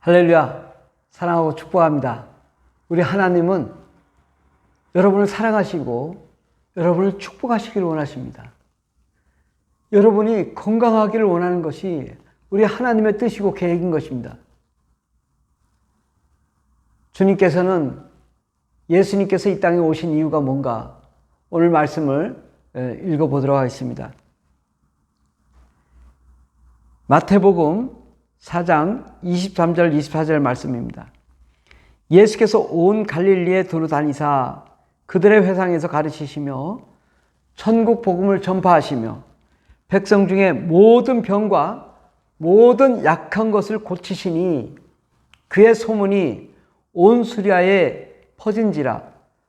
할렐루야. 사랑하고 축복합니다. 우리 하나님은 여러분을 사랑하시고 여러분을 축복하시기를 원하십니다. 여러분이 건강하기를 원하는 것이 우리 하나님의 뜻이고 계획인 것입니다. 예수님께서 이 땅에 오신 이유가 뭔가 오늘 말씀을 읽어보도록 하겠습니다. 마태복음 4장 23절 24절 말씀입니다. 예수께서 온 갈릴리에 두루 다니사 그들의 회상에서 가르치시며 천국 복음을 전파하시며 백성 중에 모든 병과 모든 약한 것을 고치시니 그의 소문이 온 수리아에 퍼진지라.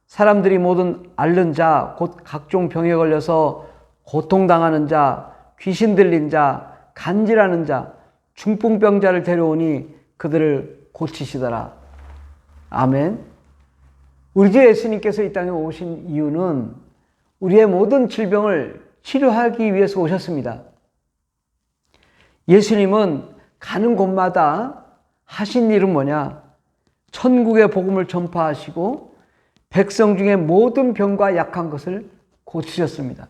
사람들이 모든 앓는 자 곧 각종 병에 걸려서 고통당하는 자 귀신 들린 자 간질하는 자 중풍병자를 데려오니 그들을 고치시더라. 아멘. 우리 주 예수님께서 이 땅에 오신 이유는 우리의 모든 질병을 치료하기 위해서 오셨습니다. 예수님은 가는 곳마다 하신 일은 뭐냐? 천국의 복음을 전파하시고 백성 중에 모든 병과 약한 것을 고치셨습니다.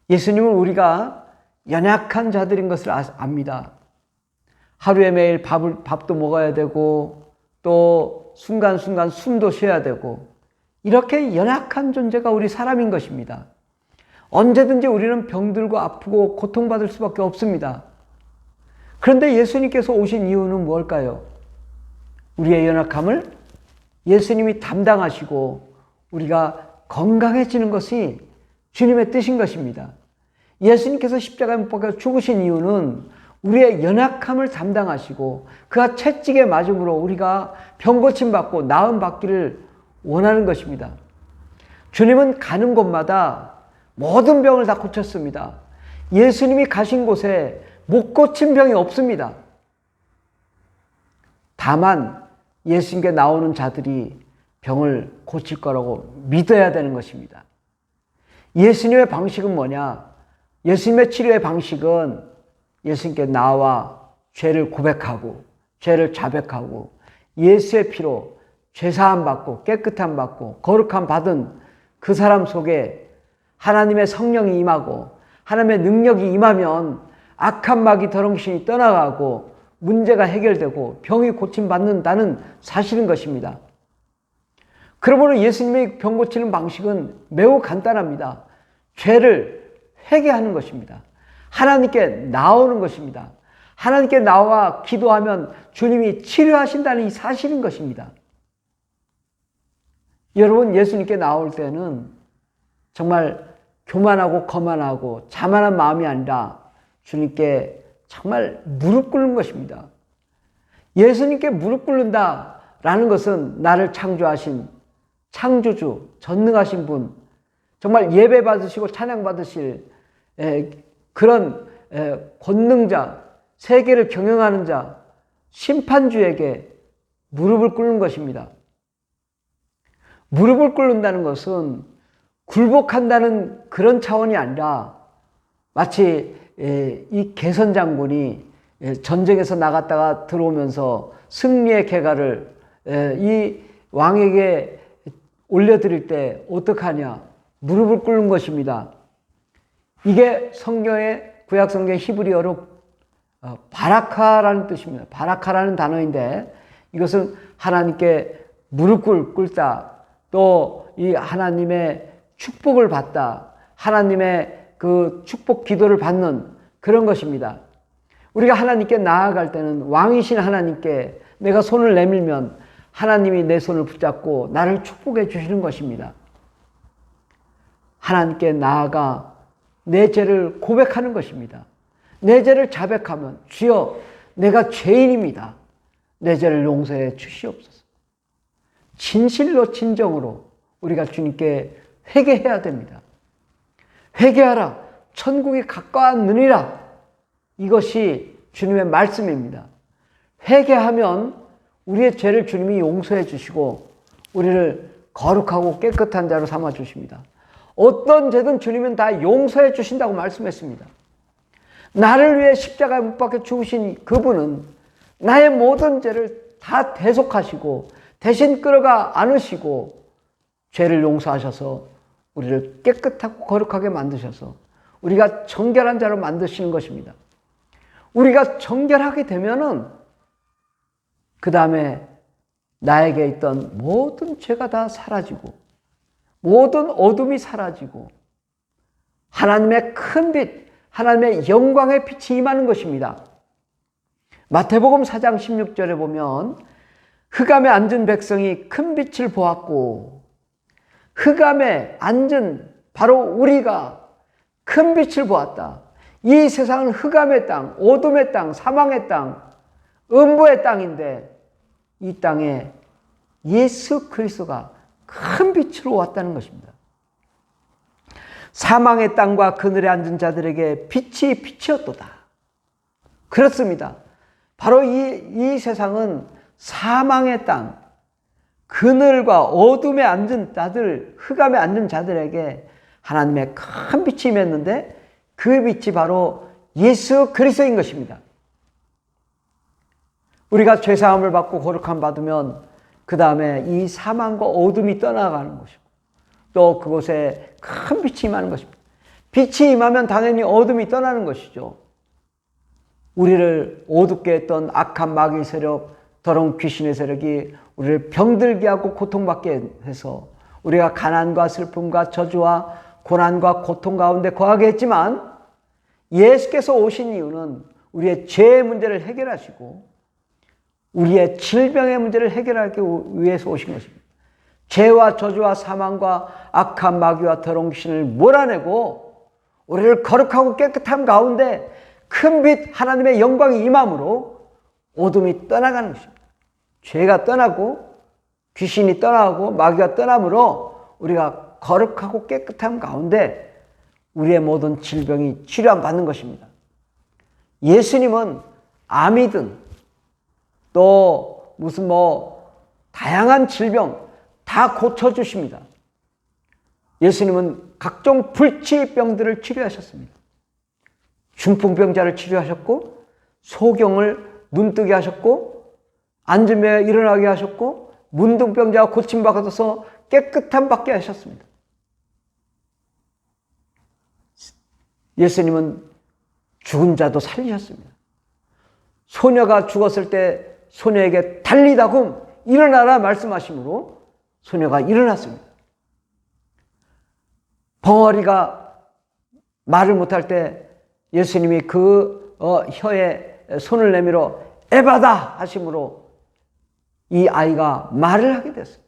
예수님은 우리가 연약한 자들인 것을 압니다. 하루에 매일 밥도 먹어야 되고 또 순간순간 숨도 쉬어야 되고 이렇게 연약한 존재가 우리 사람인 것입니다. 언제든지 우리는 병들고 아프고 고통받을 수밖에 없습니다. 그런데 예수님께서 오신 이유는 뭘까요? 우리의 연약함을 예수님이 담당하시고 우리가 건강해지는 것이 주님의 뜻인 것입니다. 예수님께서 십자가에 못 박혀 죽으신 이유는 우리의 연약함을 담당하시고 그가 채찍에 맞음으로 우리가 병 고침받고 나음 받기를 원하는 것입니다. 주님은 가는 곳마다 모든 병을 다 고쳤습니다. 예수님이 가신 곳에 못 고친 병이 없습니다. 다만 예수님께 나오는 자들이 병을 고칠 거라고 믿어야 되는 것입니다. 예수님의 방식은 뭐냐? 예수님의 치료의 방식은 예수님께 나와 죄를 고백하고 죄를 자백하고 예수의 피로 죄사함 받고 깨끗함 받고 거룩함 받은 그 사람 속에 하나님의 성령이 임하고 하나님의 능력이 임하면 악한 마귀 더러운신이 떠나가고 문제가 해결되고 병이 고침받는다는 사실인 것입니다. 그러므로 예수님의 병 고치는 방식은 매우 간단합니다. 죄를 회개하는 것입니다. 하나님께 나오는 것입니다. 하나님께 나와 기도하면 주님이 치료하신다는 이 사실인 것입니다. 여러분, 예수님께 나올 때는 정말 교만하고 거만하고 자만한 마음이 아니라 주님께 정말 무릎 꿇는 것입니다. 예수님께 무릎 꿇는다라는 것은 나를 창조하신 창조주, 전능하신 분, 정말 예배 받으시고 찬양 받으실 그런 권능자, 세계를 경영하는 자, 심판주에게 무릎을 꿇는 것입니다. 무릎을 꿇는다는 것은 굴복한다는 그런 차원이 아니라 마치 이 개선 장군이 전쟁에서 나갔다가 들어오면서 승리의 개가를 이 왕에게 올려드릴 때 어떡하냐? 무릎을 꿇는 것입니다. 이게 성경의 구약 성경 히브리어로 바라카라는 뜻입니다. 바라카라는 단어인데 이것은 하나님께 무릎을 꿇다, 또 이 하나님의 축복을 받다, 하나님의 그 축복 기도를 받는 그런 것입니다. 우리가 하나님께 나아갈 때는 왕이신 하나님께 내가 손을 내밀면 하나님이 내 손을 붙잡고 나를 축복해 주시는 것입니다. 하나님께 나아가 내 죄를 고백하는 것입니다. 내 죄를 자백하면 주여 내가 죄인입니다. 내 죄를 용서해 주시옵소서. 진실로 진정으로 우리가 주님께 회개해야 됩니다. 회개하라 천국이 가까웠느니라. 이것이 주님의 말씀입니다. 회개하면 우리의 죄를 주님이 용서해 주시고 우리를 거룩하고 깨끗한 자로 삼아 주십니다. 어떤 죄든 주님은 다 용서해 주신다고 말씀했습니다. 나를 위해 십자가에 못 박혀 죽으신 그분은 나의 모든 죄를 다 대속하시고 대신 끌어가 안으시고 죄를 용서하셔서 우리를 깨끗하고 거룩하게 만드셔서 우리가 정결한 자로 만드시는 것입니다. 우리가 정결하게 되면은 그 다음에 나에게 있던 모든 죄가 다 사라지고 모든 어둠이 사라지고 하나님의 큰 빛, 하나님의 영광의 빛이 임하는 것입니다. 마태복음 4장 16절에 보면 흑암에 앉은 백성이 큰 빛을 보았고 흑암에 앉은 바로 우리가 큰 빛을 보았다. 이 세상은 흑암의 땅, 어둠의 땅, 사망의 땅, 음부의 땅인데 이 땅에 예수 그리스도가 큰 빛으로 왔다는 것입니다. 사망의 땅과 그늘에 앉은 자들에게 빛이 빛이었도다. 그렇습니다. 바로 이 세상은 사망의 땅, 그늘과 어둠에 앉은 자들, 흑암에 앉은 자들에게 하나님의 큰 빛이 임했는데 그 빛이 바로 예수 그리스도인 것입니다. 우리가 죄사함을 받고 거룩함 받으면 그 다음에 이 사망과 어둠이 떠나가는 것이고 또 그곳에 큰 빛이 임하는 것입니다. 빛이 임하면 당연히 어둠이 떠나는 것이죠. 우리를 어둡게 했던 악한 마귀 세력, 더러운 귀신의 세력이 우리를 병들게 하고 고통받게 해서 우리가 가난과 슬픔과 저주와 고난과 고통 가운데 거하게 했지만 예수께서 오신 이유는 우리의 죄의 문제를 해결하시고 우리의 질병의 문제를 해결하기 위해서 오신 것입니다. 죄와 저주와 사망과 악한 마귀와 더러운 귀신을 몰아내고 우리를 거룩하고 깨끗함 가운데 큰 빛 하나님의 영광이 임함으로 어둠이 떠나가는 것입니다. 죄가 떠나고 귀신이 떠나고 마귀가 떠남으로 우리가 거룩하고 깨끗함 가운데 우리의 모든 질병이 치료받는 것입니다. 예수님은 암이든 또 무슨 다양한 질병 다 고쳐주십니다. 예수님은 각종 불치병들을 치료하셨습니다. 중풍병자를 치료하셨고 소경을 눈뜨게 하셨고 앉으며 일어나게 하셨고 문둥병자가 고침받아서 깨끗함 받게 하셨습니다. 예수님은 죽은 자도 살리셨습니다. 소녀가 죽었을 때 소녀에게 달리다금 일어나라 말씀하심으로 소녀가 일어났습니다. 벙어리가 말을 못할 때 예수님이 그 혀에 손을 내밀어 에바다 하심으로 이 아이가 말을 하게 됐어요.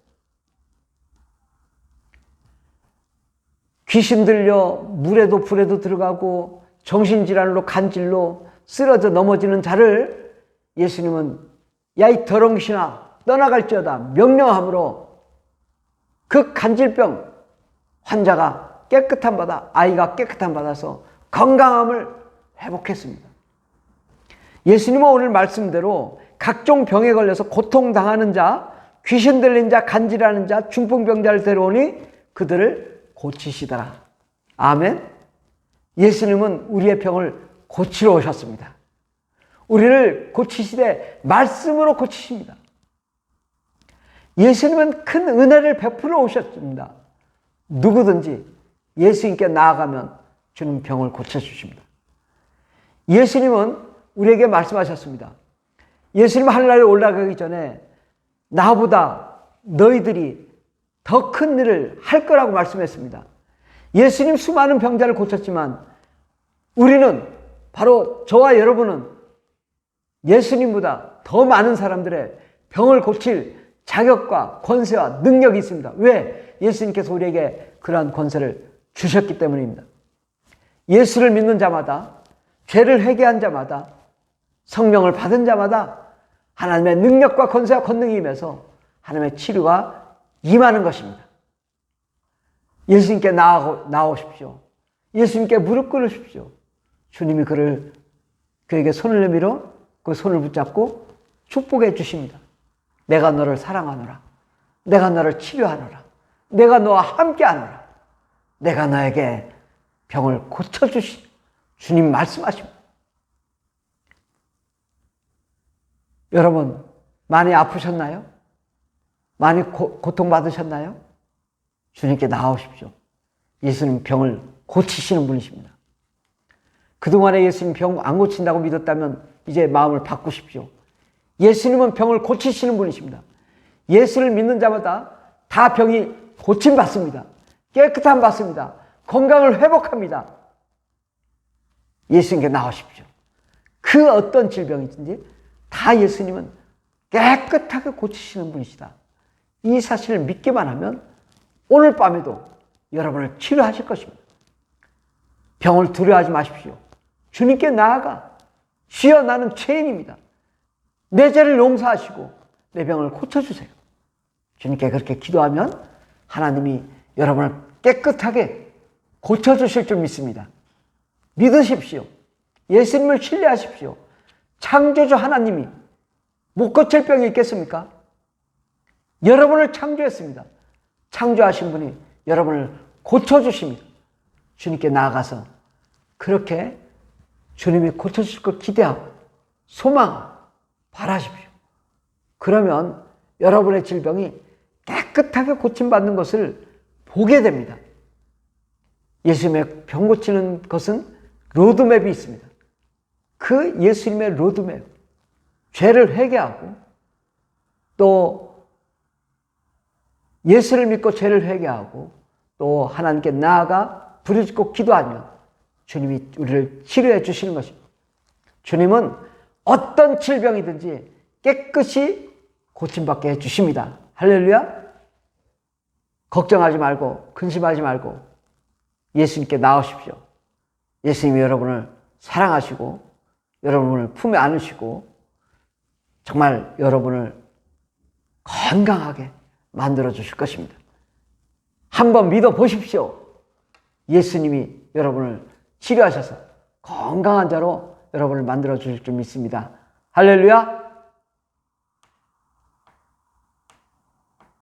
귀신 들려 물에도 불에도 들어가고 정신질환으로 간질로 쓰러져 넘어지는 자를 예수님은 야 이 더러운 귀신아 떠나갈지어다 명령함으로 그 간질병 환자가 깨끗함 받아 아이가 깨끗함 받아서 건강함을 회복했습니다. 예수님은 오늘 말씀대로 각종 병에 걸려서 고통당하는 자, 귀신 들린 자, 간질하는 자, 중풍병자를 데려오니 그들을 고치시더라. 아멘. 예수님은 우리의 병을 고치러 오셨습니다. 우리를 고치시되 말씀으로 고치십니다. 예수님은 큰 은혜를 베풀어 오셨습니다. 누구든지 예수님께 나아가면 주는 병을 고쳐주십니다. 예수님은 우리에게 말씀하셨습니다. 예수님 하늘나라에 올라가기 전에 나보다 너희들이 더 큰 일을 할 거라고 말씀했습니다. 예수님 수많은 병자를 고쳤지만 우리는 바로 저와 여러분은 예수님보다 더 많은 사람들의 병을 고칠 자격과 권세와 능력이 있습니다. 왜? 예수님께서 우리에게 그러한 권세를 주셨기 때문입니다. 예수를 믿는 자마다, 죄를 회개한 자마다, 성령을 받은 자마다 하나님의 능력과 권세와 권능이 임해서 하나님의 치료가 임하는 것입니다. 예수님께 나오십시오. 예수님께 무릎 꿇으십시오. 주님이 그에게 손을 내밀어 그 손을 붙잡고 축복해 주십니다. 내가 너를 사랑하노라. 내가 너를 치료하노라. 내가 너와 함께하노라. 내가 너에게 병을 고쳐주시 주님 말씀하십니다. 여러분, 많이 아프셨나요? 많이 고통받으셨나요? 주님께 나오십시오. 예수님 병을 고치시는 분이십니다. 그동안에 예수님 병 안 고친다고 믿었다면 이제 마음을 바꾸십시오. 예수님은 병을 고치시는 분이십니다. 예수를 믿는 자마다 다 병이 고침받습니다. 깨끗함 받습니다. 건강을 회복합니다. 예수님께 나오십시오. 그 어떤 질병이든지 다 예수님은 깨끗하게 고치시는 분이시다. 이 사실을 믿기만 하면 오늘 밤에도 여러분을 치료하실 것입니다. 병을 두려워하지 마십시오. 주님께 나아가 주여 나는 죄인입니다. 내 죄를 용서하시고 내 병을 고쳐주세요. 주님께 그렇게 기도하면 하나님이 여러분을 깨끗하게 고쳐주실 줄 믿습니다. 믿으십시오. 예수님을 신뢰하십시오. 창조주 하나님이 못 고칠 병이 있겠습니까? 여러분을 창조했습니다. 창조하신 분이 여러분을 고쳐주십니다. 주님께 나아가서 그렇게 주님이 고쳐주실 걸 기대하고 소망 바라십시오. 그러면 여러분의 질병이 깨끗하게 고침받는 것을 보게 됩니다. 예수님의 병 고치는 것은 로드맵이 있습니다. 그 예수님의 로드맵, 죄를 회개하고 또 예수를 믿고 죄를 회개하고 또 하나님께 나아가 부르짖고 기도하면 주님이 우리를 치료해 주시는 것입니다. 주님은 어떤 질병이든지 깨끗이 고침받게 해 주십니다. 할렐루야. 걱정하지 말고 근심하지 말고 예수님께 나오십시오. 예수님이 여러분을 사랑하시고 여러분을 품에 안으시고 정말 여러분을 건강하게 만들어 주실 것입니다. 한번 믿어 보십시오. 예수님이 여러분을 치료하셔서 건강한 자로 여러분을 만들어 주실 줄 믿습니다. 할렐루야.